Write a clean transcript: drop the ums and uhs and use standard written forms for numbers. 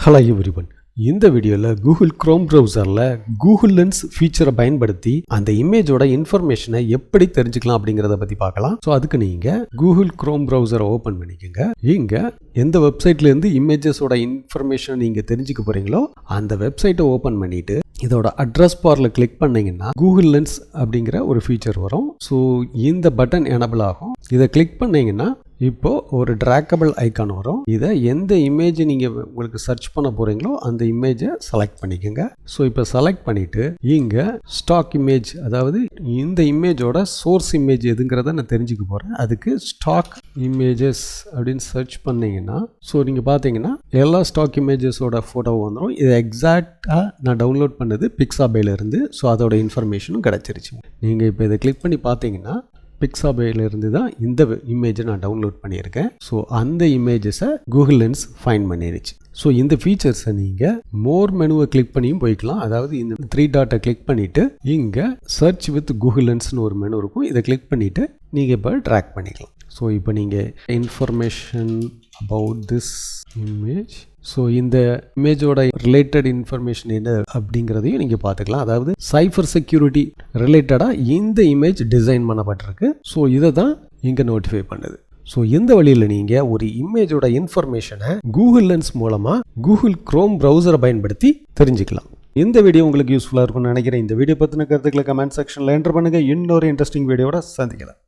Hello everyone. இந்த வீடியோவில் Google chrome ப்ரௌசரில் கூகுள் லென்ஸ் ஃபீச்சரை பயன்படுத்தி அந்த இமேஜோட இன்ஃபர்மேஷனை எப்படி தெரிஞ்சுக்கலாம் அப்படிங்கிறத பற்றி பார்க்கலாம். ஸோ அதுக்கு நீங்கள் கூகுள் குரோம் ப்ரௌசரை ஓப்பன் பண்ணிக்கோங்க. இங்கே எந்த வெப்சைட்லேருந்து இமேஜஸோட இன்ஃபர்மேஷனை நீங்கள் தெரிஞ்சுக்க போகிறீங்களோ அந்த வெப்சைட்டை ஓப்பன் பண்ணிவிட்டு இதோட அட்ரஸ் பாரில் கிளிக் பண்ணிங்கன்னா கூகுள் லென்ஸ் அப்படிங்கிற ஒரு ஃபீச்சர் வரும். ஸோ இந்த பட்டன் எனபிள் ஆகும். இதை கிளிக் பண்ணிங்கன்னா இப்போது ஒரு ட்ராக்கபிள் ஐக்கான் வரும். இதை எந்த இமேஜ் நீங்கள் உங்களுக்கு சர்ச் பண்ண போகிறீங்களோ அந்த இமேஜை செலக்ட் பண்ணிக்கோங்க. ஸோ இப்போ செலக்ட் பண்ணிவிட்டு இங்கே ஸ்டாக் இமேஜ், அதாவது இந்த இமேஜோட சோர்ஸ் இமேஜ் எதுங்கிறத நான் தெரிஞ்சுக்க போகிறேன். அதுக்கு ஸ்டாக் இமேஜஸ் அப்படின்னு சர்ச் பண்ணிங்கன்னா ஸோ நீங்கள் பார்த்தீங்கன்னா எல்லா ஸ்டாக் இமேஜஸோட ஃபோட்டோ வந்துடும். இதை எக்ஸாக்டாக நான் டவுன்லோட் பண்ணது பிக்ஸாபேலேருந்து. ஸோ அதோட இன்ஃபர்மேஷனும் கிடச்சிருச்சு. நீங்கள் இப்போ இதை கிளிக் பண்ணி பார்த்தீங்கன்னா பிக்ஸாபேலேருந்து தான் இந்த இமேஜை நான் டவுன்லோட் பண்ணியிருக்கேன். ஸோ அந்த இமேஜஸை கூகுள் லென்ஸ் ஃபைண்ட் பண்ணிடுச்சு. ஸோ இந்த ஃபீச்சர்ஸை நீங்கள் மோர் மெனுவை கிளிக் பண்ணியும் போய்க்கலாம். அதாவது இந்த 3 டாட்டை கிளிக் பண்ணிவிட்டு இங்கே சர்ச் வித் கூகுள் லென்ஸ்னு ஒரு மெனு இருக்கும். இதை கிளிக் பண்ணிவிட்டு நீங்கள் இப்போ ட்ராக் பண்ணிக்கலாம். ஸோ இப்போ நீங்கள் information about this image, so இந்த இமேஜோட ரிலேட்டட் இன்ஃபர்மேஷன் என்ன அப்படிங்கிறதையும் நீங்கள் பார்த்துக்கலாம். அதாவது சைஃபர் செக்யூரிட்டி ரிலேட்டடாக இந்த இமேஜ் டிசைன் பண்ணப்பட்டிருக்கு. ஸோ இதை தான் இங்கே நோட்டிஃபை பண்ணுது. ஸோ இந்த வழியில் நீங்கள் ஒரு இமேஜோட இன்ஃபர்மேஷனை கூகுள் லென்ஸ் மூலமாக கூகுள் குரோம் ப்ரௌசரை பயன்படுத்தி தெரிஞ்சுக்கலாம். இந்த வீடியோ உங்களுக்கு யூஸ்ஃபுல்லாக இருக்கும்னு நினைக்கிறேன். இந்த வீடியோ பற்றின கருத்துக்களை கமெண்ட் செக்ஷனில் என்டர் பண்ணுங்கள். இன்னொரு இன்ட்ரெஸ்டிங் வீடியோட சந்திக்கலாம்.